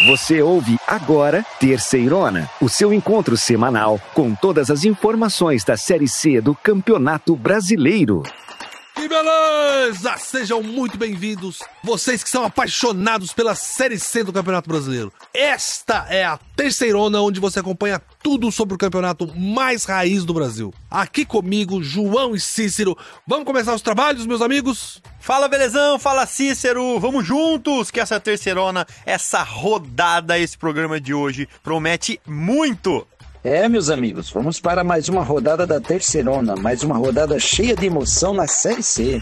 Você ouve agora Terceirona, o seu encontro semanal com todas as informações da Série C do Campeonato Brasileiro. Que beleza! Sejam muito bem-vindos, vocês que são apaixonados pela Série C do Campeonato Brasileiro. Esta é a Terceirona, onde você acompanha tudo sobre o campeonato mais raiz do Brasil. Aqui comigo, João e Cícero. Vamos começar os trabalhos, meus amigos? Fala, Belezão! Fala, Cícero! Vamos juntos, que essa Terceirona, essa rodada, esse programa de hoje promete muito! Meus amigos, vamos para mais uma rodada da Terceirona, mais uma rodada cheia de emoção na Série C.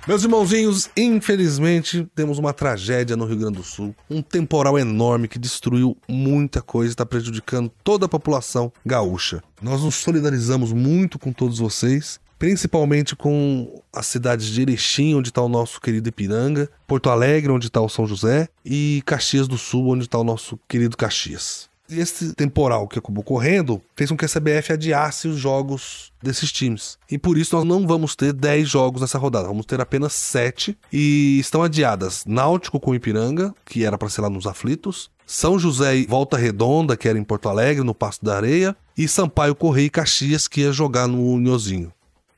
Meus irmãozinhos, infelizmente temos uma tragédia no Rio Grande do Sul. Um temporal enorme que destruiu muita coisa e está prejudicando toda a população gaúcha. Nós nos solidarizamos muito com todos vocês, principalmente com as cidades de Erechim, onde está o nosso querido Ipiranga, Porto Alegre, onde está o São José, e Caxias do Sul, onde está o nosso querido Caxias. E esse temporal que acabou correndo fez com que a CBF adiasse os jogos desses times. E por isso nós não vamos ter 10 jogos nessa rodada, vamos ter apenas 7. E estão adiadas Náutico com Ipiranga, que era para ser lá nos Aflitos, São José e Volta Redonda, que era em Porto Alegre, no Passo da Areia, e Sampaio Corrêa e Caxias, que ia jogar no Uniozinho.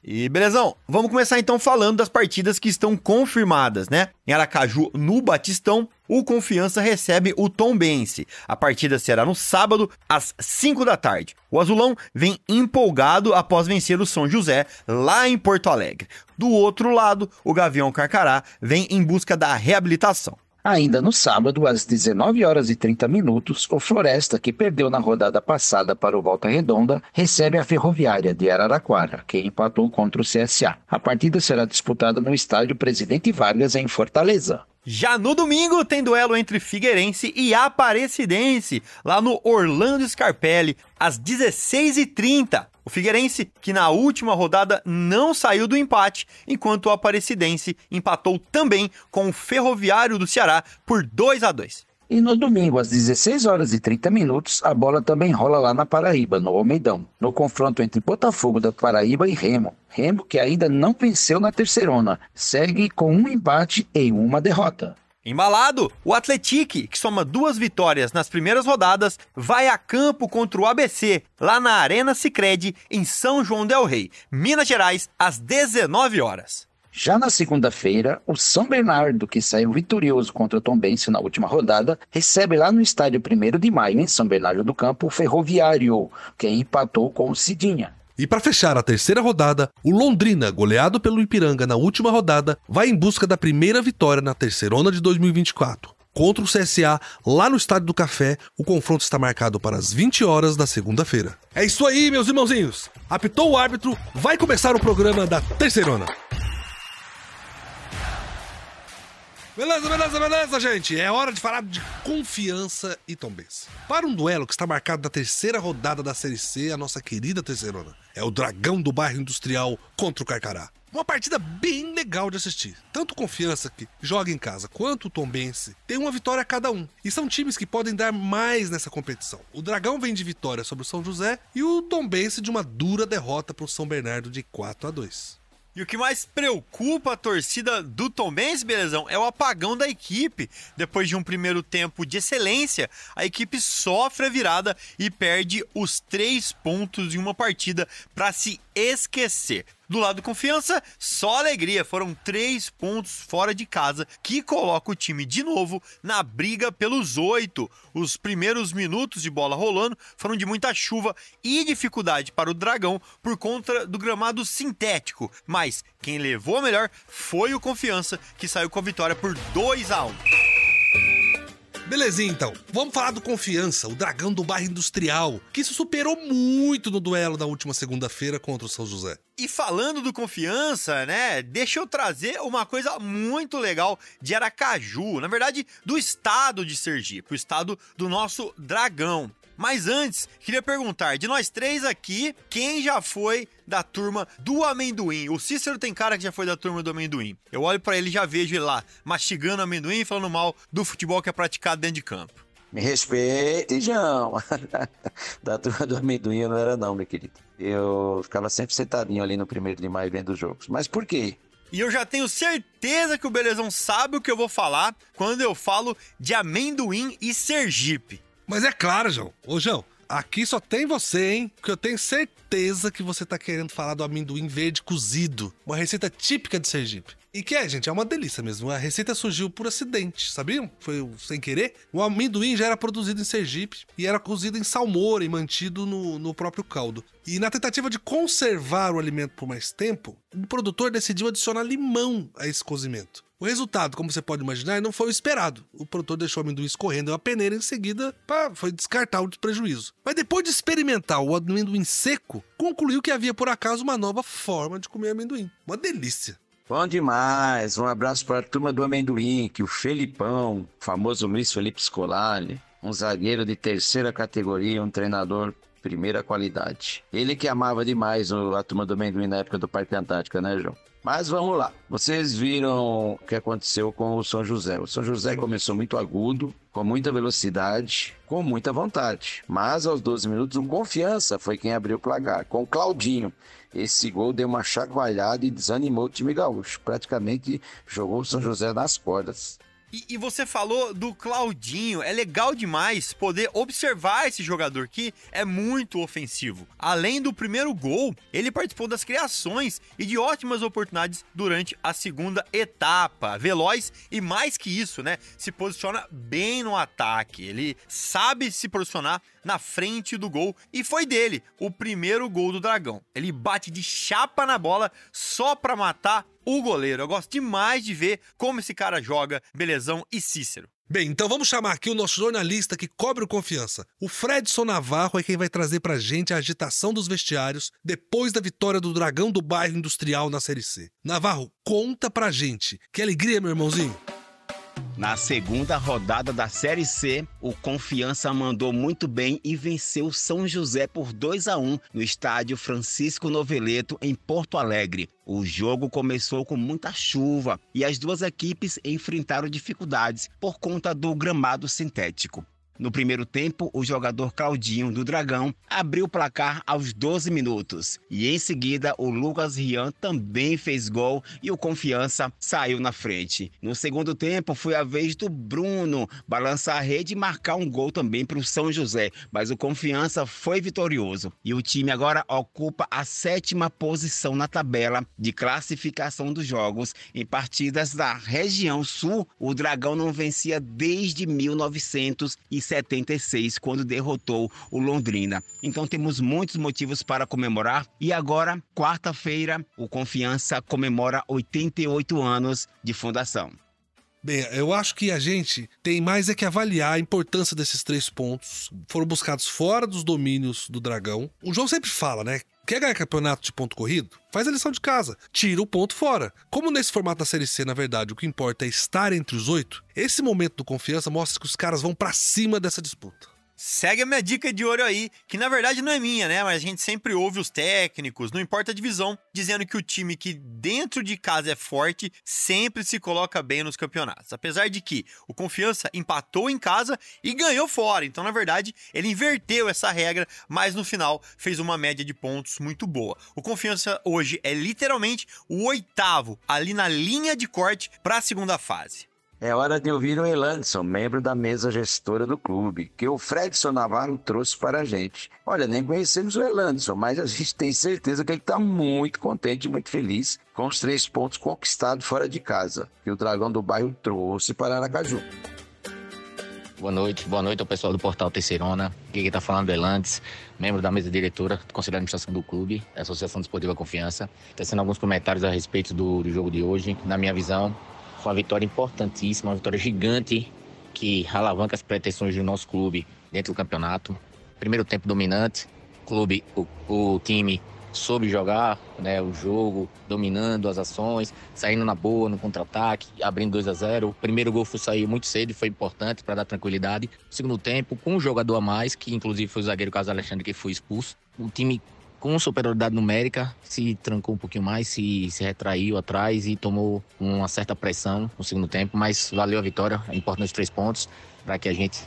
E belezão, vamos começar então falando das partidas que estão confirmadas, né? Em Aracaju, no Batistão, o Confiança recebe o Tombense. A partida será no sábado, às 5 da tarde. O Azulão vem empolgado após vencer o São José, lá em Porto Alegre. Do outro lado, o Gavião Carcará vem em busca da reabilitação. Ainda no sábado, às 19h30, o Floresta, que perdeu na rodada passada para o Volta Redonda, recebe a Ferroviária de Araraquara, que empatou contra o CSA. A partida será disputada no estádio Presidente Vargas, em Fortaleza. Já no domingo tem duelo entre Figueirense e Aparecidense, lá no Orlando Scarpelli, às 16h30. O Figueirense, que na última rodada não saiu do empate, enquanto o Aparecidense empatou também com o Ferroviário do Ceará por 2-2. E no domingo, às 16h30, a bola também rola lá na Paraíba, no Almeidão, no confronto entre Botafogo da Paraíba e Remo. Remo, que ainda não venceu na Terceirona, segue com um empate e uma derrota. Embalado, o Atlético, que soma 2 vitórias nas primeiras rodadas, vai a campo contra o ABC, lá na Arena Sicredi, em São João del Rei, Minas Gerais, às 19h. Já na segunda-feira, o São Bernardo, que saiu vitorioso contra o Tombense na última rodada, recebe lá no estádio 1º de Maio, em São Bernardo do Campo, o Ferroviário, que empatou com o Cidinha. E para fechar a terceira rodada, o Londrina, goleado pelo Ipiranga na última rodada, vai em busca da primeira vitória na Terceirona de 2024. Contra o CSA, lá no Estádio do Café, o confronto está marcado para as 20h da segunda-feira. É isso aí, meus irmãozinhos! Apitou o árbitro, vai começar o programa da Terceirona. Beleza, gente. É hora de falar de Confiança e Tombense. Para um duelo que está marcado na terceira rodada da Série C, a nossa querida Terceirona é o Dragão do Bairro Industrial contra o Carcará. Uma partida bem legal de assistir. Tanto Confiança, que joga em casa, quanto o Tombense tem uma vitória a cada um. E são times que podem dar mais nessa competição. O Dragão vem de vitória sobre o São José e o Tombense de uma dura derrota para o São Bernardo de 4-2. E o que mais preocupa a torcida do Tombense, Belezão, é o apagão da equipe. Depois de um primeiro tempo de excelência, a equipe sofre a virada e perde os 3 pontos em uma partida para se esquecer. Do lado do Confiança, só alegria. Foram 3 pontos fora de casa que coloca o time de novo na briga pelos 8. Os primeiros minutos de bola rolando foram de muita chuva e dificuldade para o Dragão por conta do gramado sintético. Mas quem levou a melhor foi o Confiança, que saiu com a vitória por 2-1. Belezinha, então. Vamos falar do Confiança, o Dragão do Bairro Industrial, que se superou muito no duelo da última segunda-feira contra o São José. E falando do Confiança, né, deixa eu trazer uma coisa muito legal de Aracaju, na verdade, do estado de Sergipe, o estado do nosso Dragão. Mas antes, queria perguntar, de nós 3 aqui, quem já foi da turma do amendoim? O Cícero tem cara que já foi da turma do amendoim. Eu olho pra ele e já vejo ele lá, mastigando amendoim e falando mal do futebol que é praticado dentro de campo. Me respeite, João. Da turma do amendoim eu não era não, meu querido. Eu ficava sempre sentadinho ali no 1º de maio vendo os jogos. Mas por quê? E eu já tenho certeza que o Belezão sabe o que eu vou falar quando eu falo de amendoim e Sergipe. Mas é claro, João. Ô, João, aqui só tem você, hein? Porque eu tenho certeza que você tá querendo falar do amendoim verde cozido. Uma receita típica de Sergipe. E que gente, é uma delícia mesmo. A receita surgiu por acidente, sabiam? Foi sem querer. O amendoim já era produzido em Sergipe e era cozido em salmoura e mantido no próprio caldo. E na tentativa de conservar o alimento por mais tempo, o produtor decidiu adicionar limão a esse cozimento. O resultado, como você pode imaginar, não foi o esperado. O produtor deixou o amendoim escorrendo em uma peneira e em seguida foi descartar o prejuízo. Mas depois de experimentar o amendoim seco, concluiu que havia por acaso uma nova forma de comer amendoim. Uma delícia. Bom demais, um abraço para a turma do amendoim, que o Felipão, famoso Luiz Felipe Scolari, um zagueiro de terceira categoria, um treinador primeira qualidade. Ele que amava demais a turma do amendoim na época do Parque Antártica, né, João? Mas vamos lá, vocês viram o que aconteceu com o São José. O São José começou muito agudo, com muita velocidade, com muita vontade. Mas aos 12 minutos, o Confiança foi quem abriu o placar, com o Claudinho. Esse gol deu uma chacoalhada e desanimou o time gaúcho. Praticamente jogou o São José nas cordas. E você falou do Claudinho, é legal demais poder observar esse jogador que é muito ofensivo. Além do primeiro gol, ele participou das criações e de ótimas oportunidades durante a segunda etapa. Veloz e mais que isso, né? Se posiciona bem no ataque, ele sabe se posicionar na frente do gol e foi dele o primeiro gol do Dragão. Ele bate de chapa na bola só pra matar o goleiro. Eu gosto demais de ver como esse cara joga, Belezão e Cícero. Bem, então vamos chamar aqui o nosso jornalista que cobre o Confiança. O Fredson Navarro é quem vai trazer pra gente a agitação dos vestiários depois da vitória do Dragão do Bairro Industrial na Série C. Navarro, conta pra gente. Que alegria, meu irmãozinho. Na segunda rodada da Série C, o Confiança mandou muito bem e venceu o São José por 2-1 no estádio Francisco Noveleto, em Porto Alegre. O jogo começou com muita chuva e as duas equipes enfrentaram dificuldades por conta do gramado sintético. No primeiro tempo, o jogador Claudinho do Dragão abriu o placar aos 12 minutos. E em seguida, o Lucas Rian também fez gol e o Confiança saiu na frente. No segundo tempo, foi a vez do Bruno balançar a rede e marcar um gol também para o São José. Mas o Confiança foi vitorioso. E o time agora ocupa a 7ª posição na tabela de classificação dos jogos. Em partidas da região sul, o Dragão não vencia desde 1976, quando derrotou o Londrina. Então temos muitos motivos para comemorar. E agora, quarta-feira, o Confiança comemora 88 anos de fundação. Bem, eu acho que a gente tem mais é que avaliar a importância desses 3 pontos. Foram buscados fora dos domínios do Dragão. O João sempre fala, né? Quer ganhar campeonato de ponto corrido? Faz a lição de casa. Tira o ponto fora. Como nesse formato da Série C, na verdade, o que importa é estar entre os 8, esse momento do Confiança mostra que os caras vão pra cima dessa disputa. Segue a minha dica de ouro aí, que na verdade não é minha, né? Mas a gente sempre ouve os técnicos, não importa a divisão, dizendo que o time que dentro de casa é forte sempre se coloca bem nos campeonatos. Apesar de que o Confiança empatou em casa e ganhou fora. Então, na verdade, ele inverteu essa regra, mas no final fez uma média de pontos muito boa. O Confiança hoje é literalmente o 8º, ali na linha de corte para a segunda fase. É hora de ouvir o Elandson, membro da mesa gestora do clube, que o Fredson Navarro trouxe para a gente. Olha, nem conhecemos o Elandson, mas a gente tem certeza que ele está muito contente, muito feliz com os 3 pontos conquistados fora de casa, que o Dragão do Bairro trouxe para Aracaju. Boa noite ao pessoal do Portal Terceirona. Aqui quem está falando é Elandes, membro da mesa diretora do Conselho de Administração do clube, da Associação Desportiva Confiança. Tecendo alguns comentários a respeito do jogo de hoje. Na minha visão, foi uma vitória importantíssima, uma vitória gigante que alavanca as pretensões do nosso clube dentro do campeonato. Primeiro tempo dominante, o time soube jogar, né, o jogo, dominando as ações, saindo na boa, no contra-ataque, abrindo 2-0. O primeiro gol saiu muito cedo e foi importante para dar tranquilidade. No segundo tempo, com um jogador a mais, que inclusive foi o zagueiro Carlos Alexandre que foi expulso, o time com superioridade numérica, se trancou um pouquinho mais, se retraiu atrás e tomou uma certa pressão no segundo tempo, mas valeu a vitória, é importante os 3 pontos para que a gente,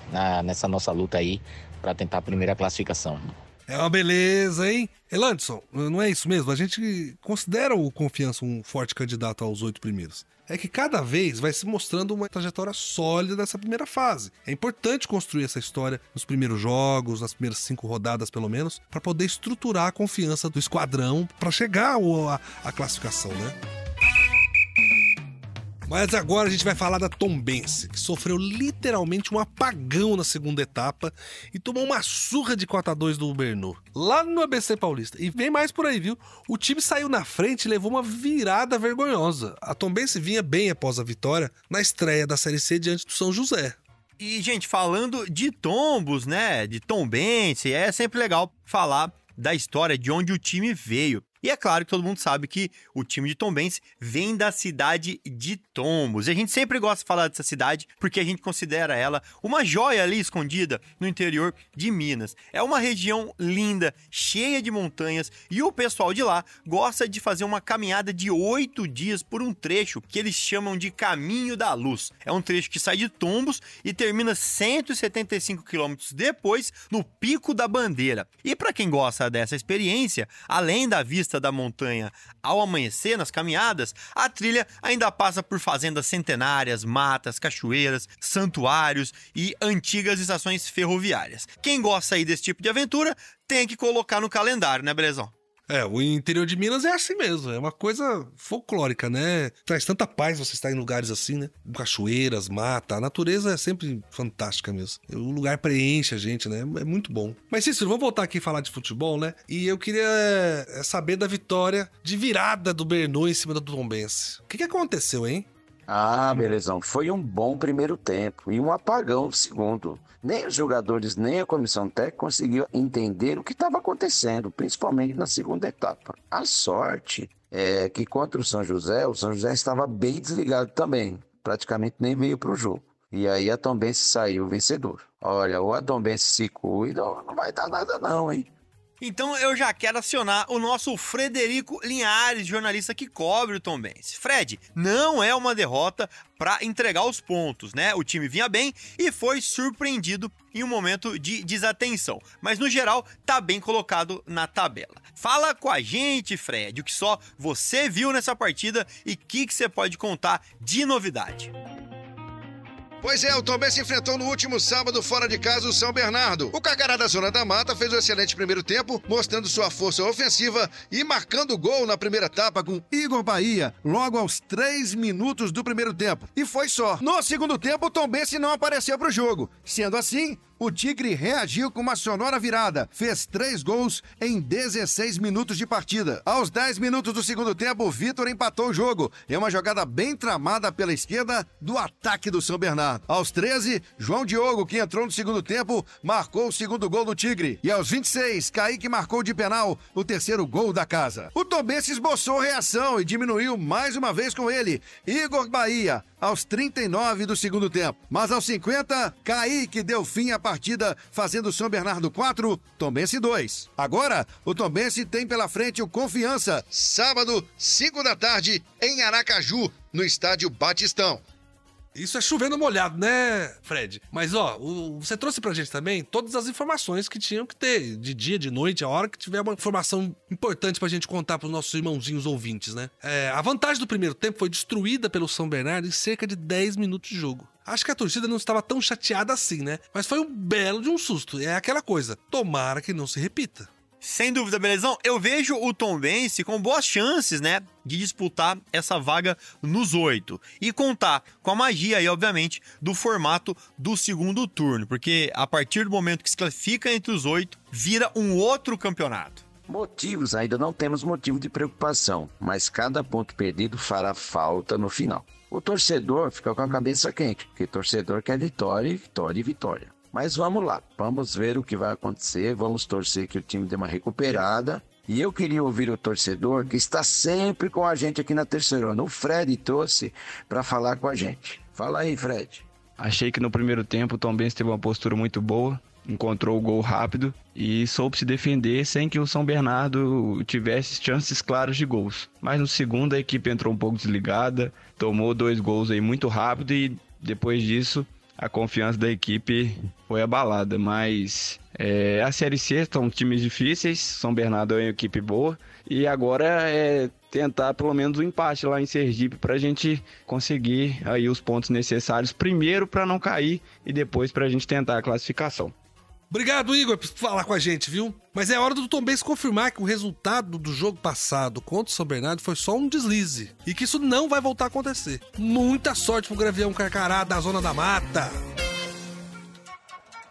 nessa nossa luta aí, para tentar a primeira classificação. É uma beleza, hein? Elandson, não é isso mesmo? A gente considera o Confiança um forte candidato aos 8 primeiros. É que cada vez vai se mostrando uma trajetória sólida dessa primeira fase. É importante construir essa história nos primeiros jogos, nas primeiras 5 rodadas pelo menos, para poder estruturar a confiança do esquadrão para chegar à classificação, né? Mas agora a gente vai falar da Tombense, que sofreu literalmente um apagão na segunda etapa e tomou uma surra de 4-2 do Ubernu, lá no ABC Paulista. E vem mais por aí, viu? O time saiu na frente e levou uma virada vergonhosa. A Tombense vinha bem após a vitória na estreia da Série C diante do São José. E, gente, falando de tombos, né, de Tombense, é sempre legal falar da história de onde o time veio. E é claro que todo mundo sabe que o time de Tombense vem da cidade de Tombos. E a gente sempre gosta de falar dessa cidade porque a gente considera ela uma joia ali escondida no interior de Minas. É uma região linda, cheia de montanhas, e o pessoal de lá gosta de fazer uma caminhada de 8 dias por um trecho que eles chamam de Caminho da Luz. É um trecho que sai de Tombos e termina 175 quilômetros depois no Pico da Bandeira. E para quem gosta dessa experiência, além da vista da montanha ao amanhecer nas caminhadas, a trilha ainda passa por fazendas centenárias, matas, cachoeiras, santuários e antigas estações ferroviárias. Quem gosta aí desse tipo de aventura tem que colocar no calendário, né, Belezão? O interior de Minas é assim mesmo, é uma coisa folclórica, né? Traz tanta paz você estar em lugares assim, né? Cachoeiras, mata, a natureza é sempre fantástica mesmo. O lugar preenche a gente, né? É muito bom. Mas Cícero, vamos voltar aqui e falar de futebol, né? E eu queria saber da vitória de virada do Ubernu em cima do Tombense. O que aconteceu, hein? Belezão, foi um bom primeiro tempo e um apagão do segundo. Nem os jogadores, nem a comissão técnica conseguiu entender o que estava acontecendo, principalmente na segunda etapa. A sorte é que contra o São José estava bem desligado também, praticamente nem veio para o jogo. E aí a Tombense saiu vencedor. Olha, ou a Tombense se cuida, ou não vai dar nada não, hein? Então eu já quero acionar o nosso Frederico Linhares, jornalista que cobre o Tombense. Fred, não é uma derrota para entregar os pontos, né? O time vinha bem e foi surpreendido em um momento de desatenção. Mas no geral, tá bem colocado na tabela. Fala com a gente, Fred, o que só você viu nessa partida e o que você pode contar de novidade. Pois é, o Tombense enfrentou no último sábado fora de casa o São Bernardo. O Carcará da Zona da Mata fez um excelente primeiro tempo, mostrando sua força ofensiva e marcando gol na primeira etapa com Igor Bahia, logo aos 3 minutos do primeiro tempo. E foi só. No segundo tempo, o Tombense não apareceu para o jogo. Sendo assim, o Tigre reagiu com uma sonora virada. Fez 3 gols em 16 minutos de partida. Aos 10 minutos do segundo tempo, o Vitor empatou o jogo. É uma jogada bem tramada pela esquerda do ataque do São Bernardo. Aos 13, João Diogo, que entrou no segundo tempo, marcou o segundo gol do Tigre. E aos 26, Kaique marcou de penal o terceiro gol da casa. O Tombense esboçou reação e diminuiu mais uma vez com ele, Igor Bahia, aos 39 do segundo tempo. Mas aos 50, Kaique deu fim à partida, fazendo São Bernardo 4, Tombense 2. Agora, o Tombense tem pela frente o Confiança, sábado, 5 da tarde, em Aracaju, no estádio Batistão. Isso é chovendo molhado, né, Fred? Mas, você trouxe pra gente também todas as informações que tinham que ter, de dia, de noite, a hora que tiver uma informação importante pra gente contar pros nossos irmãozinhos ouvintes, né? A vantagem do primeiro tempo foi destruída pelo São Bernardo em cerca de 10 minutos de jogo. Acho que a torcida não estava tão chateada assim, né? Mas foi um belo de um susto. É aquela coisa, tomara que não se repita. Sem dúvida, Belezão, eu vejo o Tombense com boas chances, né, de disputar essa vaga nos 8 e contar com a magia aí, obviamente, do formato do segundo turno, porque a partir do momento que se classifica entre os 8, vira um outro campeonato. Motivos, ainda não temos motivo de preocupação, mas cada ponto perdido fará falta no final. O torcedor fica com a cabeça quente, porque torcedor quer vitória, vitória e vitória. Mas vamos lá, vamos ver o que vai acontecer, vamos torcer que o time dê uma recuperada. E eu queria ouvir o torcedor que está sempre com a gente aqui na Terceirona. O Fred trouxe para falar com a gente. Fala aí, Fred. Achei que no primeiro tempo o Tombense teve uma postura muito boa, encontrou o gol rápido e soube se defender sem que o São Bernardo tivesse chances claras de gols. Mas no segundo a equipe entrou um pouco desligada, tomou 2 gols aí muito rápido e depois disso a confiança da equipe foi abalada, mas a Série C são times difíceis, São Bernardo é uma equipe boa, e agora é tentar pelo menos um empate lá em Sergipe para a gente conseguir aí os pontos necessários, primeiro para não cair e depois para a gente tentar a classificação. Obrigado, Igor, por falar com a gente, viu? Mas é hora do Tombense confirmar que o resultado do jogo passado contra o São Bernardo foi só um deslize e que isso não vai voltar a acontecer. Muita sorte pro Gavião Carcará da Zona da Mata.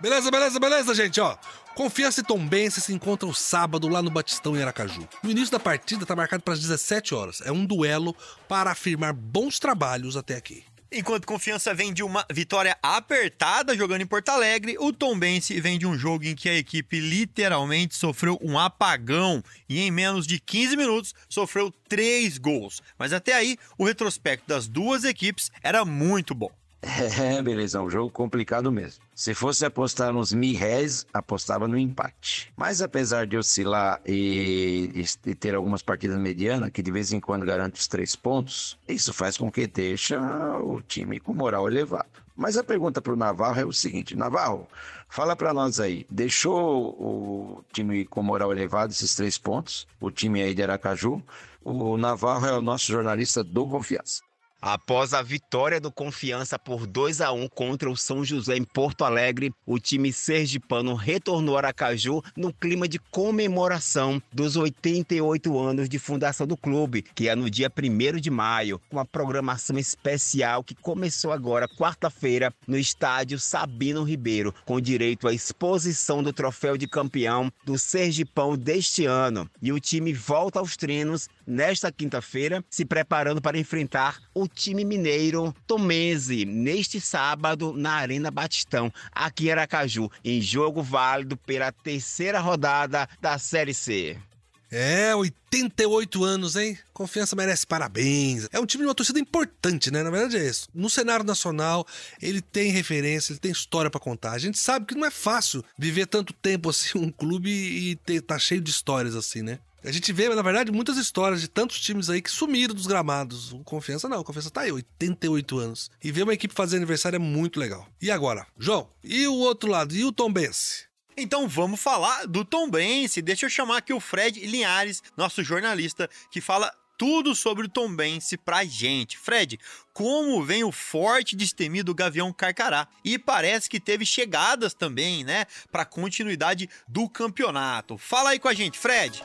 Beleza, gente, ó. Confiança e Tombense se encontram sábado lá no Batistão, em Aracaju. O início da partida tá marcado para as 17 horas. É um duelo para afirmar bons trabalhos até aqui. Enquanto Confiança vem de uma vitória apertada jogando em Porto Alegre, o Tombense vem de um jogo em que a equipe literalmente sofreu um apagão e em menos de 15 minutos sofreu 3 gols. Mas até aí, o retrospecto das duas equipes era muito bom. Beleza, um jogo complicado mesmo. Se fosse apostar nos R$1.000, apostava no empate. Mas apesar de oscilar e ter algumas partidas medianas, que de vez em quando garante os 3 pontos, isso faz com que deixe o time com moral elevado. Mas a pergunta para o Navarro é o seguinte: Navarro, fala para nós aí, deixou o time com moral elevado esses 3 pontos, o time aí de Aracaju? O Navarro é o nosso jornalista do Confiança. Após a vitória do Confiança por 2-1 contra o São José em Porto Alegre, o time sergipano retornou a Aracaju no clima de comemoração dos 88 anos de fundação do clube, que é no dia 1º de maio, com uma programação especial que começou agora, quarta-feira, no estádio Sabino Ribeiro, com direito à exposição do troféu de campeão do Sergipão deste ano. E o time volta aos treinos nesta quinta-feira, se preparando para enfrentar o time mineiro Tombense neste sábado na Arena Batistão, aqui em Aracaju, em jogo válido pela 3ª rodada da Série C. 88 anos, hein? Confiança merece parabéns. É um time de uma torcida importante, né? Na verdade é isso. No cenário nacional, ele tem referência, ele tem história pra contar. A gente sabe que não é fácil viver tanto tempo assim um clube e tá cheio de histórias assim, né? A gente vê, na verdade, muitas histórias de tantos times aí que sumiram dos gramados. O Confiança não, o Confiança tá aí, 88 anos. E ver uma equipe fazer aniversário é muito legal. E agora, João, e o outro lado, e o Tombense? Então vamos falar do Tombense. Deixa eu chamar aqui o Fred Linhares, nosso jornalista, que fala tudo sobre o Tombense pra gente. Fred, como vem o forte e destemido Gavião Carcará? E parece que teve chegadas também, né, pra continuidade do campeonato. Fala aí com a gente, Fred.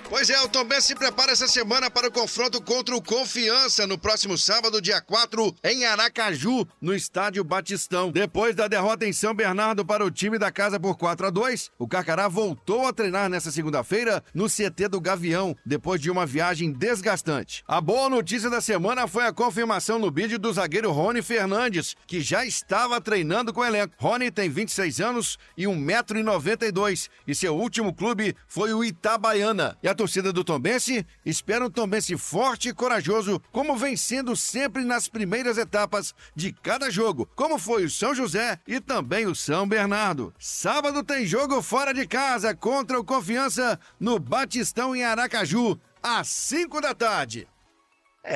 Pois é, o Tombense se prepara essa semana para o confronto contra o Confiança no próximo sábado, dia 4, em Aracaju, no estádio Batistão. Depois da derrota em São Bernardo para o time da casa por 4-2, o Carcará voltou a treinar nessa segunda-feira no CT do Gavião, depois de uma viagem desgastante. A boa notícia da semana foi a confirmação no bid do zagueiro Rony Fernandes, que já estava treinando com o elenco. Rony tem 26 anos e 1,92 m, e seu último clube foi o Itabaiana. E a torcida do Tombense espera um Tombense forte e corajoso, como vem sendo sempre nas primeiras etapas de cada jogo, como foi o São José e também o São Bernardo. Sábado tem jogo fora de casa contra o Confiança no Batistão em Aracaju, às 5 da tarde.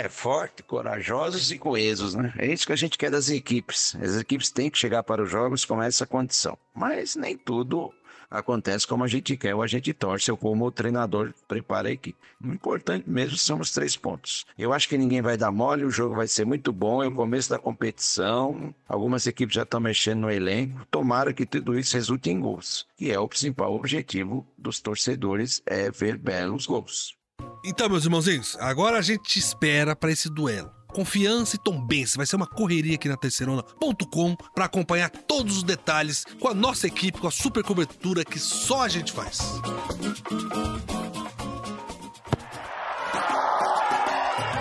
Forte, corajosos e coesos, né? É isso que a gente quer das equipes. As equipes têm que chegar para os jogos com essa condição. Mas nem tudo acontece como a gente quer ou a gente torce, ou como o treinador prepara a equipe. O importante mesmo são os 3 pontos. Eu acho que ninguém vai dar mole, o jogo vai ser muito bom, é o começo da competição, algumas equipes já estão mexendo no elenco, tomara que tudo isso resulte em gols, que é o principal objetivo dos torcedores, é ver belos gols. Então, meus irmãozinhos, agora a gente espera para esse duelo. Confiança e Tombense, vai ser uma correria aqui na Terceirona.com para acompanhar todos os detalhes com a nossa equipe, com a super cobertura que só a gente faz.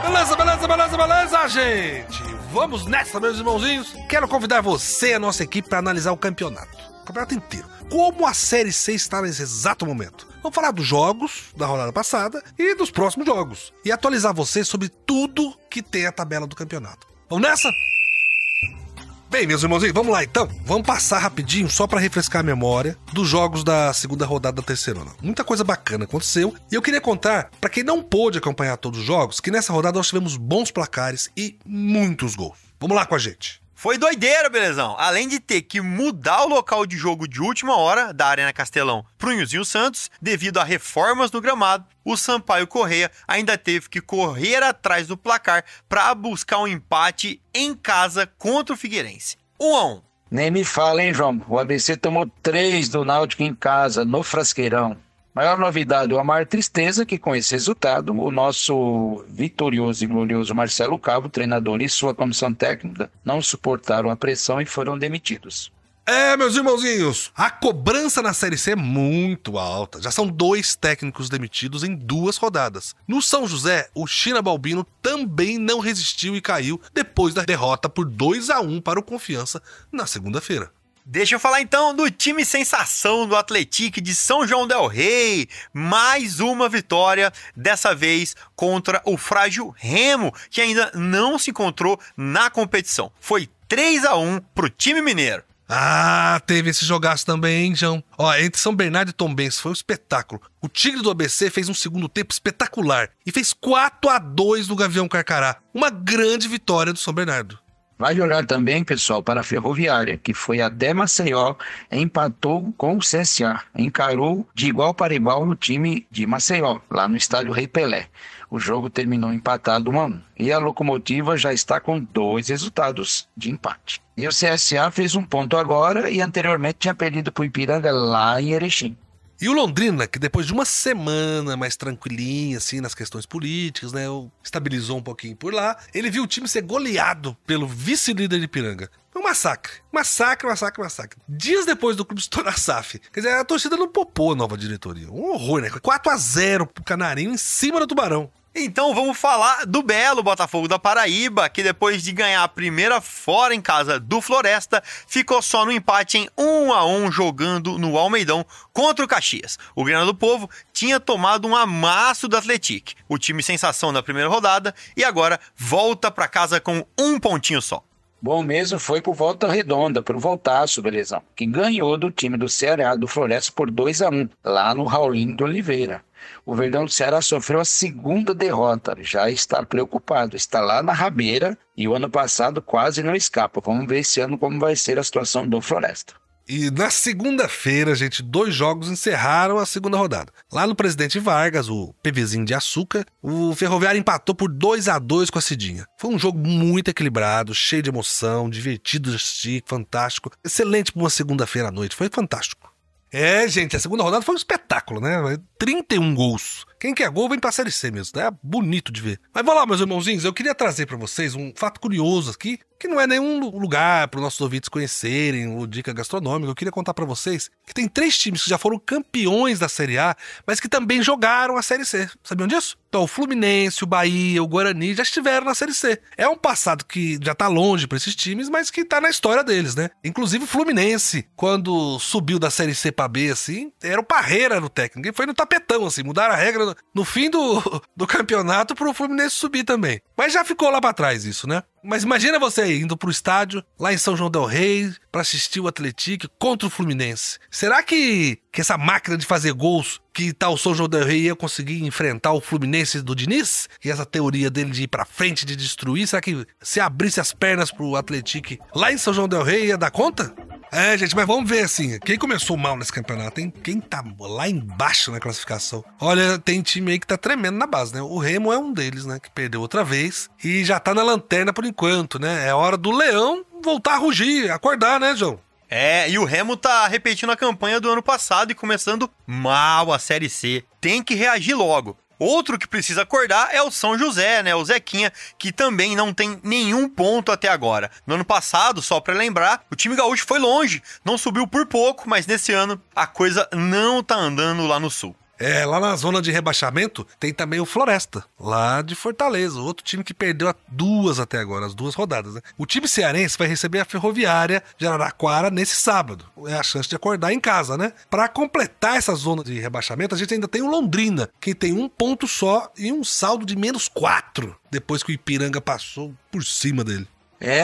Beleza, gente? Vamos nessa, meus irmãozinhos. Quero convidar você e a nossa equipe para analisar o campeonato inteiro. Como a Série C está nesse exato momento. Vamos falar dos jogos da rodada passada e dos próximos jogos. E atualizar você sobre tudo que tem a tabela do campeonato. Vamos nessa? Bem, meus irmãozinhos, vamos lá então. Vamos passar rapidinho só para refrescar a memória dos jogos da segunda rodada da Terceirona. Muita coisa bacana aconteceu. E eu queria contar, para quem não pôde acompanhar todos os jogos, que nessa rodada nós tivemos bons placares e muitos gols. Vamos lá com a gente. Foi doideira, belezão. Além de ter que mudar o local de jogo de última hora da Arena Castelão pro Nilzinho Santos, devido a reformas no gramado, o Sampaio Corrêa ainda teve que correr atrás do placar para buscar um empate em casa contra o Figueirense. 1-1. Nem me fala, hein, João? O ABC tomou 3 do Náutico em casa, no Frasqueirão. Maior novidade, o amar tristeza que com esse resultado, o nosso vitorioso e glorioso Marcelo Cabo, treinador e sua comissão técnica, não suportaram a pressão e foram demitidos. Meus irmãozinhos, a cobrança na Série C é muito alta. Já são 2 técnicos demitidos em 2 rodadas. No São José, o China Balbino também não resistiu e caiu depois da derrota por 2-1 para o Confiança na segunda-feira. Deixa eu falar então do time sensação do Atlético de São João del Rei. Mais uma vitória, dessa vez contra o frágil Remo, que ainda não se encontrou na competição. Foi 3-1 pro time mineiro. Teve esse jogaço também, hein, João? Entre São Bernardo e Tombense foi um espetáculo. O Tigre do ABC fez um segundo tempo espetacular e fez 4-2 no Gavião Carcará. Uma grande vitória do São Bernardo. Vai jogar também, pessoal, para a Ferroviária, que foi até Maceió, empatou com o CSA, encarou de igual para igual no time de Maceió, lá no estádio Rei Pelé. O jogo terminou empatado 1-1. E a Locomotiva já está com 2 resultados de empate. E o CSA fez 1 ponto agora e anteriormente tinha perdido para o Ipiranga lá em Erechim. E o Londrina, que depois de uma semana mais tranquilinha, assim, nas questões políticas, né, estabilizou um pouquinho por lá, ele viu o time ser goleado pelo vice-líder de Ipiranga. Foi um massacre. Massacre. Dias depois do clube estourar SAF. Quer dizer, a torcida não popou a nova diretoria. Um horror, né? 4-0 pro Canarinho em cima do Tubarão. Então vamos falar do belo Botafogo da Paraíba, que depois de ganhar a primeira fora em casa do Floresta, ficou só no empate em 1-1 jogando no Almeidão contra o Caxias. O Grana do Povo tinha tomado um amasso do Atlético, o time sensação da primeira rodada, e agora volta para casa com 1 pontinho só. Bom mesmo foi pro Volta Redonda, pro Voltaço, belezão, que ganhou do time do Ceará, do Floresta, por 2-1, lá no Raulinho de Oliveira. O Verdão do Ceará sofreu a segunda derrota, já está preocupado, está lá na rabeira e o ano passado quase não escapa. Vamos ver esse ano como vai ser a situação do Floresta. E na segunda-feira, gente, 2 jogos encerraram a segunda rodada. Lá no Presidente Vargas, o PVzinho de açúcar, o Ferroviário empatou por 2-2 com a Cidinha. Foi um jogo muito equilibrado, cheio de emoção, divertido de assistir, fantástico. Excelente para uma segunda-feira à noite, foi fantástico. Gente, a segunda rodada foi um espetáculo, né? 31 gols. Quem quer gol vem pra Série C mesmo, né? Bonito de ver. Mas vamos lá, meus irmãozinhos, eu queria trazer pra vocês um fato curioso aqui, que não é nenhum lugar para os nossos ouvintes conhecerem, ou dica gastronômica. Eu queria contar pra vocês que tem 3 times que já foram campeões da Série A, mas que também jogaram a Série C. Sabiam disso? Então, o Fluminense, o Bahia, o Guarani já estiveram na Série C. É um passado que já tá longe pra esses times, mas que tá na história deles, né? Inclusive o Fluminense, quando subiu da Série C pra B, assim, era o Parreira no técnico, e foi no tapetão, assim, mudaram a regra no fim do campeonato pro Fluminense subir também. Mas já ficou lá pra trás isso, né? Mas imagina você indo pro estádio, lá em São João del Rei, pra assistir o Atlético contra o Fluminense. Será que essa máquina de fazer gols, que tá o São João del Rei, ia conseguir enfrentar o Fluminense do Diniz? E essa teoria dele de ir pra frente, de destruir, será que se abrisse as pernas pro Atlético lá em São João del Rei ia dar conta? Gente, mas vamos ver assim, quem começou mal nesse campeonato, hein? Quem tá lá embaixo na classificação? Olha, tem time aí que tá tremendo na base, né? O Remo é um deles, né? Que perdeu outra vez e já tá na lanterna por enquanto, né? É hora do Leão voltar a rugir, acordar, né, João? E o Remo tá repetindo a campanha do ano passado e começando mal a Série C. Tem que reagir logo. Outro que precisa acordar é o São José, né? O Zequinha, que também não tem nenhum ponto até agora. No ano passado, só pra lembrar, o time gaúcho foi longe, não subiu por pouco, mas nesse ano a coisa não tá andando lá no sul. Lá na zona de rebaixamento tem também o Floresta, lá de Fortaleza, outro time que perdeu até agora, as 2 rodadas, né? O time cearense vai receber a Ferroviária de Araraquara nesse sábado. É a chance de acordar em casa, né? Para completar essa zona de rebaixamento, a gente ainda tem o Londrina, que tem 1 ponto só e um saldo de -4, depois que o Ipiranga passou por cima dele.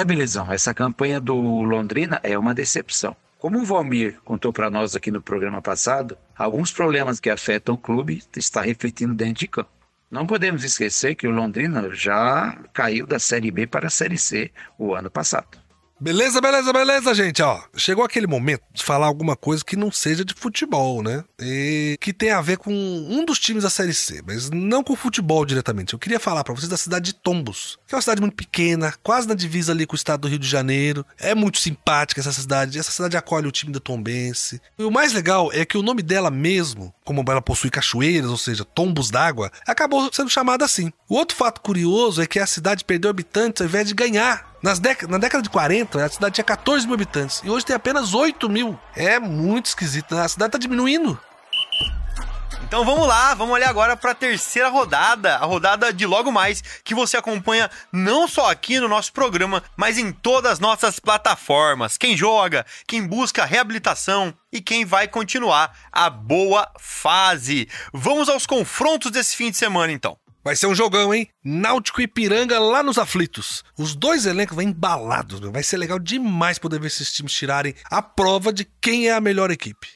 Belezão, essa campanha do Londrina é uma decepção. Como o Valmir contou para nós aqui no programa passado, alguns problemas que afetam o clube estão refletindo dentro de campo. Não podemos esquecer que o Londrina já caiu da Série B para a Série C o ano passado. Beleza, gente, ó. Chegou aquele momento de falar alguma coisa que não seja de futebol, né? E que tem a ver com um dos times da Série C, mas não com futebol diretamente. Eu queria falar pra vocês da cidade de Tombos, que é uma cidade muito pequena, quase na divisa ali com o estado do Rio de Janeiro. É muito simpática essa cidade acolhe o time da Tombense. E o mais legal é que o nome dela mesmo, como ela possui cachoeiras, ou seja, tombos d'água, acabou sendo chamada assim. O outro fato curioso é que a cidade perdeu habitantes ao invés de ganhar. Na década de 40, a cidade tinha 14 mil habitantes e hoje tem apenas 8 mil. É muito esquisito, né? A cidade tá diminuindo. Então vamos lá, vamos olhar agora para a terceira rodada, a rodada de logo mais, que você acompanha não só aqui no nosso programa, mas em todas as nossas plataformas. Quem joga, quem busca reabilitação e quem vai continuar a boa fase. Vamos aos confrontos desse fim de semana, então. Vai ser um jogão, hein? Náutico e Ipiranga lá nos aflitos. Os dois elencos vão embalados, meu. Vai ser legal demais poder ver esses times tirarem a prova de quem é a melhor equipe.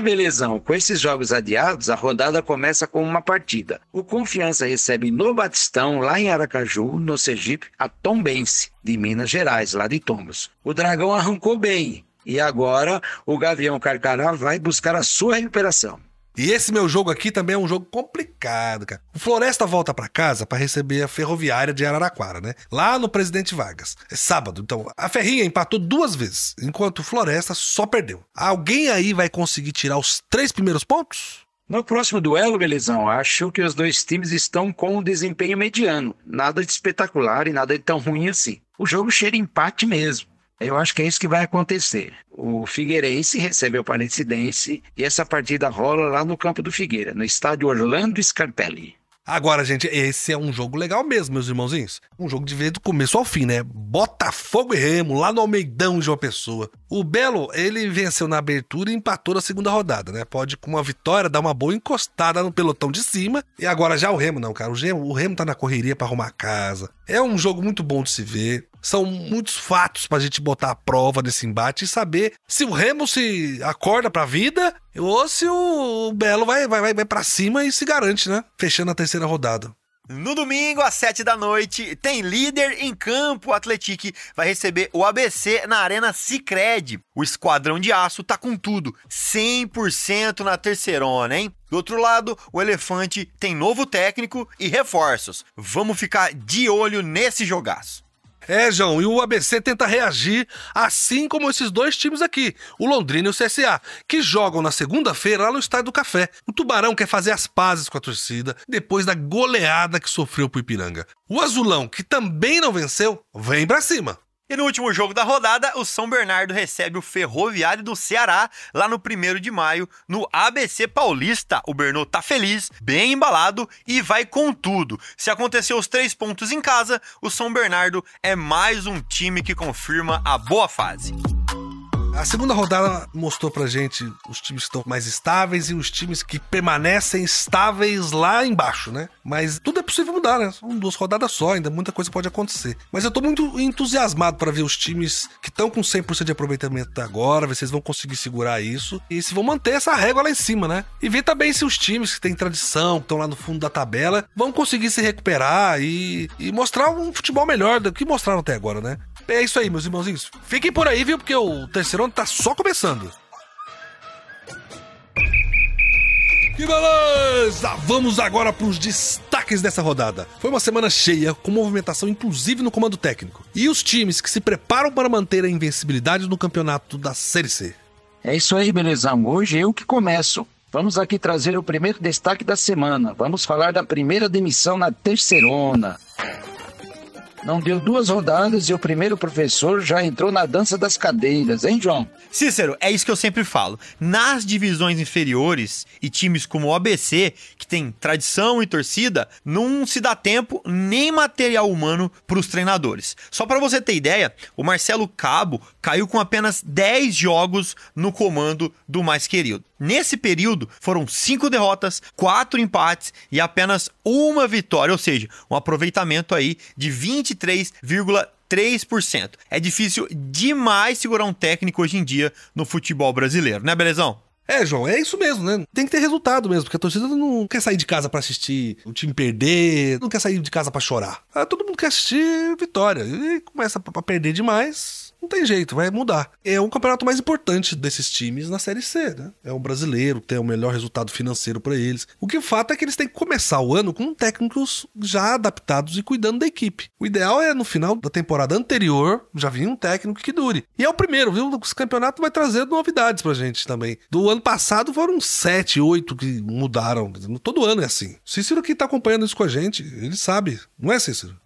Belezão. Com esses jogos adiados, a rodada começa com uma partida. O Confiança recebe no Batistão, lá em Aracaju, no Sergipe, a Tombense, de Minas Gerais, lá de Tombos. O Dragão arrancou bem e agora o Gavião Carcará vai buscar a sua recuperação. E esse meu jogo aqui também é um jogo complicado, cara. O Floresta volta pra casa pra receber a Ferroviária de Araraquara, né? Lá no Presidente Vargas. É sábado, então a Ferrinha empatou 2 vezes, enquanto o Floresta só perdeu. Alguém aí vai conseguir tirar os 3 primeiros pontos? No próximo duelo, Belezão, acho que os dois times estão com um desempenho mediano. Nada de espetacular e nada de tão ruim assim. O jogo cheira empate mesmo. Eu acho que é isso que vai acontecer. O Figueirense recebe o Aparecidense e essa partida rola lá no campo do Figueira, no estádio Orlando Scarpelli. Agora, gente, esse é um jogo legal mesmo, meus irmãozinhos. Um jogo de ver do começo ao fim, né? Botafogo e Remo, lá no Almeidão de uma pessoa. O Belo, ele venceu na abertura e empatou na segunda rodada, né? Pode, com uma vitória, dar uma boa encostada no pelotão de cima. E agora já o Remo não, cara. O Remo tá na correria pra arrumar a casa. É um jogo muito bom de se ver. São muitos fatos pra gente botar à prova desse embate e saber se o Remo se acorda pra vida ou se o Belo vai pra cima e se garante, né? Fechando a terceira rodada. No domingo, às 7 da noite, tem líder em campo. O Atlético vai receber o ABC na Arena Sicredi. O Esquadrão de Aço tá com tudo, 100% na terceirona, hein? Do outro lado, o Elefante tem novo técnico e reforços. Vamos ficar de olho nesse jogaço. João, e o ABC tenta reagir, assim como esses dois times aqui, o Londrina e o CSA, que jogam na segunda-feira lá no Estádio do Café. O Tubarão quer fazer as pazes com a torcida, depois da goleada que sofreu pro Ipiranga. O Azulão, que também não venceu, vem pra cima. E no último jogo da rodada, o São Bernardo recebe o Ferroviário do Ceará, lá no 1º de maio, no ABC Paulista. O Bernô tá feliz, bem embalado e vai com tudo. Se acontecer os 3 pontos em casa, o São Bernardo é mais um time que confirma a boa fase. A segunda rodada mostrou pra gente os times que estão mais estáveis e os times que permanecem estáveis lá embaixo, né? Mas tudo é possível mudar, né? São 2 rodadas só, ainda muita coisa pode acontecer. Mas eu tô muito entusiasmado pra ver os times que estão com 100% de aproveitamento até agora, ver se eles vão conseguir segurar isso e se vão manter essa régua lá em cima, né? E ver também se os times que têm tradição, que estão lá no fundo da tabela, vão conseguir se recuperar e mostrar um futebol melhor do que mostraram até agora, né? É isso aí, meus irmãozinhos. Fiquem por aí, viu? Porque o terceirão tá só começando. Que beleza! Vamos agora para os destaques dessa rodada. Foi uma semana cheia, com movimentação inclusive no comando técnico. E os times que se preparam para manter a invencibilidade no campeonato da Série C. É isso aí, belezão. Hoje eu que começo. Vamos aqui trazer o primeiro destaque da semana. Vamos falar da primeira demissão na terceirona. Não deu 2 rodadas e o primeiro professor já entrou na dança das cadeiras, hein, João? Cícero, é isso que eu sempre falo. Nas divisões inferiores e times como o ABC, que tem tradição e torcida, não se dá tempo nem material humano para os treinadores. Só para você ter ideia, o Marcelo Cabo caiu com apenas 10 jogos no comando do mais querido. Nesse período, foram 5 derrotas, 4 empates e apenas 1 vitória, ou seja, um aproveitamento aí de 23,3%. É difícil demais segurar um técnico hoje em dia no futebol brasileiro, né, belezão? João, é isso mesmo, né? Tem que ter resultado mesmo, porque a torcida não quer sair de casa pra assistir o time perder, não quer sair de casa pra chorar. Todo mundo quer assistir vitória. E começa a perder demais, não tem jeito, vai mudar. É um campeonato mais importante desses times na Série C, né? É o brasileiro, tem o melhor resultado financeiro pra eles. O que o fato é que eles têm que começar o ano com técnicos já adaptados e cuidando da equipe. O ideal é, no final da temporada anterior, já vir um técnico que dure. E é o primeiro, viu? O campeonato vai trazer novidades pra gente também. Do ano passado foram 7, 8 que mudaram. Todo ano é assim. Cícero que tá acompanhando isso com a gente, ele sabe. Não é, Cícero?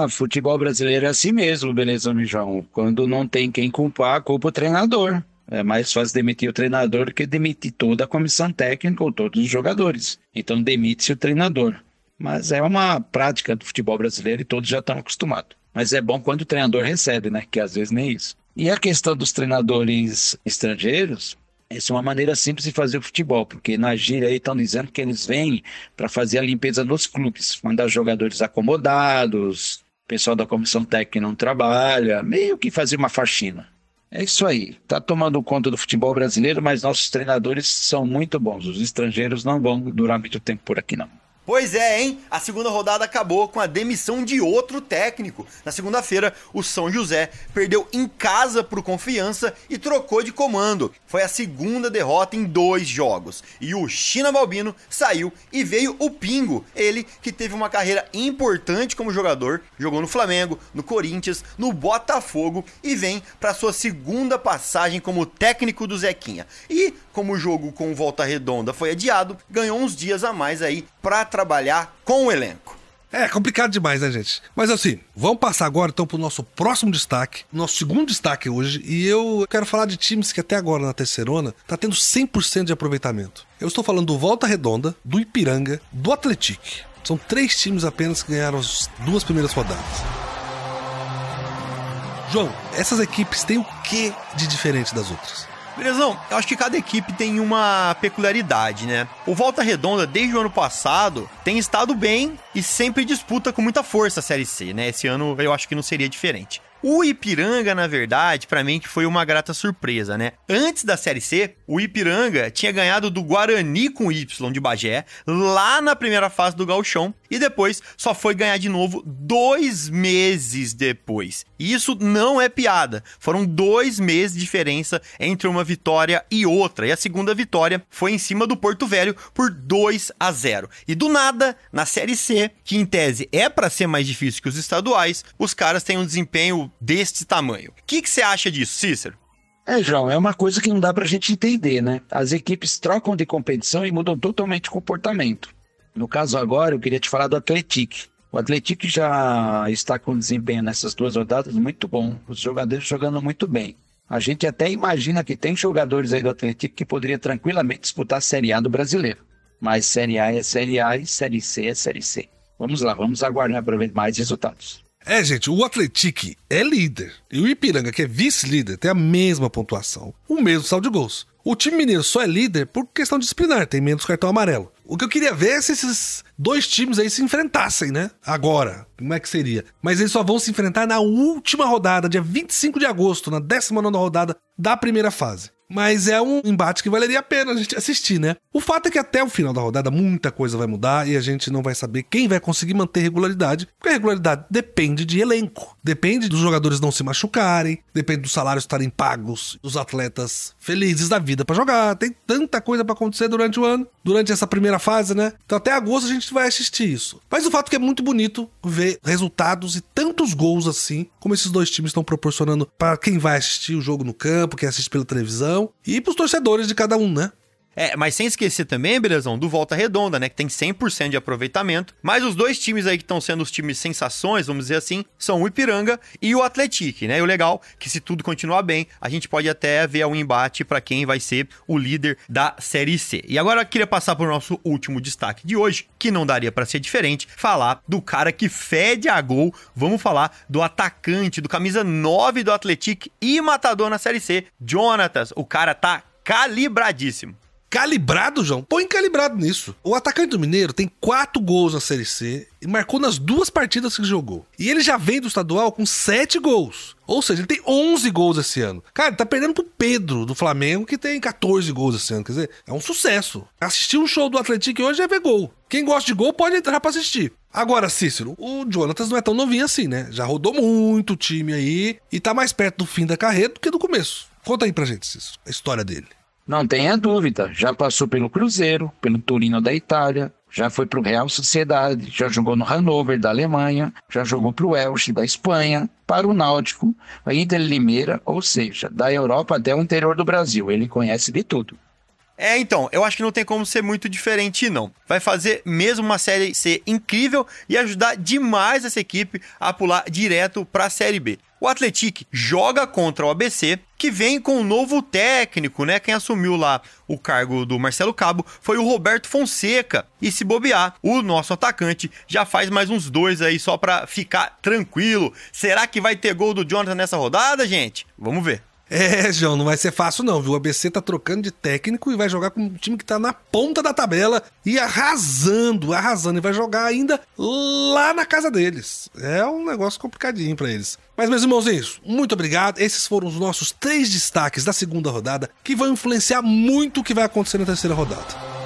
Futebol brasileiro é assim mesmo, beleza, João? Quando não tem quem culpar, culpa o treinador. É mais fácil demitir o treinador do que demitir toda a comissão técnica ou todos os jogadores. Então demite-se o treinador. Mas é uma prática do futebol brasileiro e todos já estão acostumados. Mas é bom quando o treinador recebe, né? Que às vezes nem isso. E a questão dos treinadores estrangeiros, essa é uma maneira simples de fazer o futebol, porque na gíria aí estão dizendo que eles vêm para fazer a limpeza nos clubes, mandar os jogadores acomodados, o pessoal da comissão técnica não trabalha, meio que fazer uma faxina. É isso aí, tá tomando conta do futebol brasileiro, mas nossos treinadores são muito bons, os estrangeiros não vão durar muito tempo por aqui não. Pois é, hein? A segunda rodada acabou com a demissão de outro técnico. Na segunda-feira, o São José perdeu em casa pro Confiança e trocou de comando. Foi a segunda derrota em 2 jogos. E o China Balbino saiu e veio o Pingo. Ele que teve uma carreira importante como jogador, jogou no Flamengo, no Corinthians, no Botafogo e vem para sua segunda passagem como técnico do Zequinha. E como o jogo com Volta Redonda foi adiado, ganhou uns dias a mais aí para trabalhar com o elenco. É complicado demais, né, gente? Mas assim, vamos passar agora então pro nosso próximo destaque, nosso segundo destaque hoje, e eu quero falar de times que até agora na Terceirona tá tendo 100% de aproveitamento. Eu estou falando do Volta Redonda, do Ipiranga, do Atlético. São 3 times apenas que ganharam as 2 primeiras rodadas. João, essas equipes têm o que de diferente das outras? Belezão, eu acho que cada equipe tem uma peculiaridade, né? O Volta Redonda, desde o ano passado, tem estado bem e sempre disputa com muita força a Série C, né? Esse ano eu acho que não seria diferente. O Ipiranga, na verdade, pra mim que foi uma grata surpresa, né? Antes da Série C, o Ipiranga tinha ganhado do Guarani com Y de Bagé, lá na primeira fase do Gauchão, e depois só foi ganhar de novo 2 meses depois. E isso não é piada. Foram 2 meses de diferença entre uma vitória e outra. E a segunda vitória foi em cima do Porto Velho por 2-0. E do nada, na Série C, que em tese é pra ser mais difícil que os estaduais, os caras têm um desempenho deste tamanho. O que você acha disso, Cícero? João, é uma coisa que não dá pra gente entender, né? As equipes trocam de competição e mudam totalmente o comportamento. No caso agora, eu queria te falar do Atlético. O Atlético já está com desempenho nessas 2 rodadas muito bom. Os jogadores jogando muito bem. A gente até imagina que tem jogadores aí do Atlético que poderiam tranquilamente disputar a Série A do brasileiro. Mas Série A é Série A e Série C é Série C. Vamos lá, vamos aguardar para ver mais resultados. Gente, o Atlético é líder. E o Ipiranga, que é vice-líder, tem a mesma pontuação. O mesmo saldo de gols. O time mineiro só é líder por questão disciplinar, tem menos cartão amarelo. O que eu queria ver é se esses 2 times aí se enfrentassem, né? Agora, como é que seria? Mas eles só vão se enfrentar na última rodada, dia 25 de agosto, na 19ª rodada da primeira fase. Mas é um embate que valeria a pena a gente assistir, né? O fato é que até o final da rodada muita coisa vai mudar e a gente não vai saber quem vai conseguir manter regularidade, porque a regularidade depende de elenco. Depende dos jogadores não se machucarem, depende dos salários estarem pagos, dos atletas felizes da vida pra jogar. Tem tanta coisa pra acontecer durante o ano, durante essa primeira fase, né? Então até agosto a gente vai assistir isso. Mas o fato é que é muito bonito ver resultados e tantos gols assim, como esses 2 times estão proporcionando para quem vai assistir o jogo no campo, quem assiste pela televisão, e pros torcedores de cada um, né? Mas sem esquecer também, belezão, do Volta Redonda, né, que tem 100% de aproveitamento, mas os 2 times aí que estão sendo os times sensações, vamos dizer assim, são o Ipiranga e o Atlético, né, e o legal é que se tudo continuar bem, a gente pode até ver um embate para quem vai ser o líder da Série C. E agora eu queria passar para o nosso último destaque de hoje, que não daria para ser diferente, falar do cara que fede a gol, vamos falar do atacante, do camisa 9 do Atlético e matador na Série C, Jonatas, o cara tá calibradíssimo. Calibrado, João? Põe calibrado nisso. O atacante do Mineiro tem 4 gols na Série C e marcou nas 2 partidas que jogou. E ele já vem do estadual com 7 gols. Ou seja, ele tem 11 gols esse ano. Cara, ele tá perdendo pro Pedro, do Flamengo, que tem 14 gols esse ano. Quer dizer, é um sucesso. Assistir um show do Atlético hoje é ver gol. Quem gosta de gol pode entrar pra assistir. Agora, Cícero, o Jonatas não é tão novinho assim, né? Já rodou muito o time aí e tá mais perto do fim da carreira do que do começo. Conta aí pra gente, Cícero, a história dele. Não tenha dúvida, já passou pelo Cruzeiro, pelo Torino da Itália, já foi para o Real Sociedade, já jogou no Hannover da Alemanha, já jogou para o Elche da Espanha, para o Náutico, a Inter Limeira, ou seja, da Europa até o interior do Brasil, ele conhece de tudo. Então, eu acho que não tem como ser muito diferente, não. Vai fazer mesmo uma Série C incrível e ajudar demais essa equipe a pular direto para a Série B. O Atlético joga contra o ABC, que vem com um novo técnico, né? Quem assumiu lá o cargo do Marcelo Cabo foi o Roberto Fonseca. E se bobear, o nosso atacante já faz mais uns 2 aí só para ficar tranquilo. Será que vai ter gol do Jonathan nessa rodada, gente? Vamos ver. João, não vai ser fácil não, viu? O ABC tá trocando de técnico e vai jogar com um time que tá na ponta da tabela e arrasando, e vai jogar ainda lá na casa deles. É um negócio complicadinho pra eles. Mas, meus irmãozinhos, muito obrigado. Esses foram os nossos 3 destaques da segunda rodada que vão influenciar muito o que vai acontecer na terceira rodada.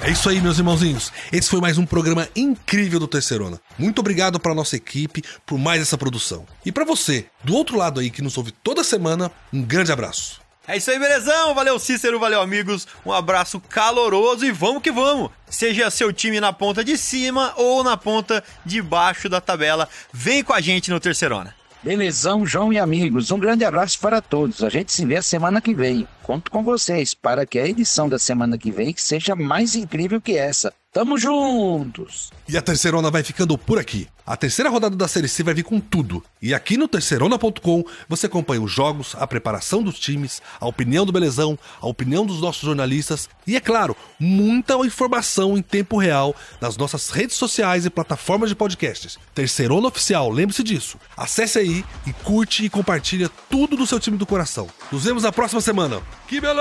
É isso aí, meus irmãozinhos. Esse foi mais um programa incrível do Terceirona. Muito obrigado para nossa equipe por mais essa produção. E para você, do outro lado aí que nos ouve toda semana, um grande abraço. É isso aí, belezão? Valeu, Cícero, valeu, amigos. Um abraço caloroso e vamos que vamos. Seja seu time na ponta de cima ou na ponta de baixo da tabela, vem com a gente no Terceirona. Belezão, João e amigos, um grande abraço para todos. A gente se vê a semana que vem. Conto com vocês para que a edição da semana que vem seja mais incrível que essa. Tamo juntos! E a Terceirona vai ficando por aqui. A terceira rodada da Série C vai vir com tudo. E aqui no terceirona.com você acompanha os jogos, a preparação dos times, a opinião do Belezão, a opinião dos nossos jornalistas e, é claro, muita informação em tempo real nas nossas redes sociais e plataformas de podcasts. Terceirona Oficial, lembre-se disso. Acesse aí e curte e compartilha tudo do seu time do coração. Nos vemos na próxima semana. Que beleza!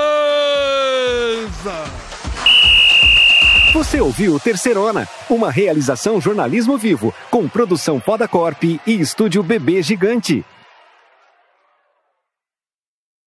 Você ouviu o Terceirona, uma realização jornalismo vivo, com produção Podacorp e estúdio Bebê Gigante.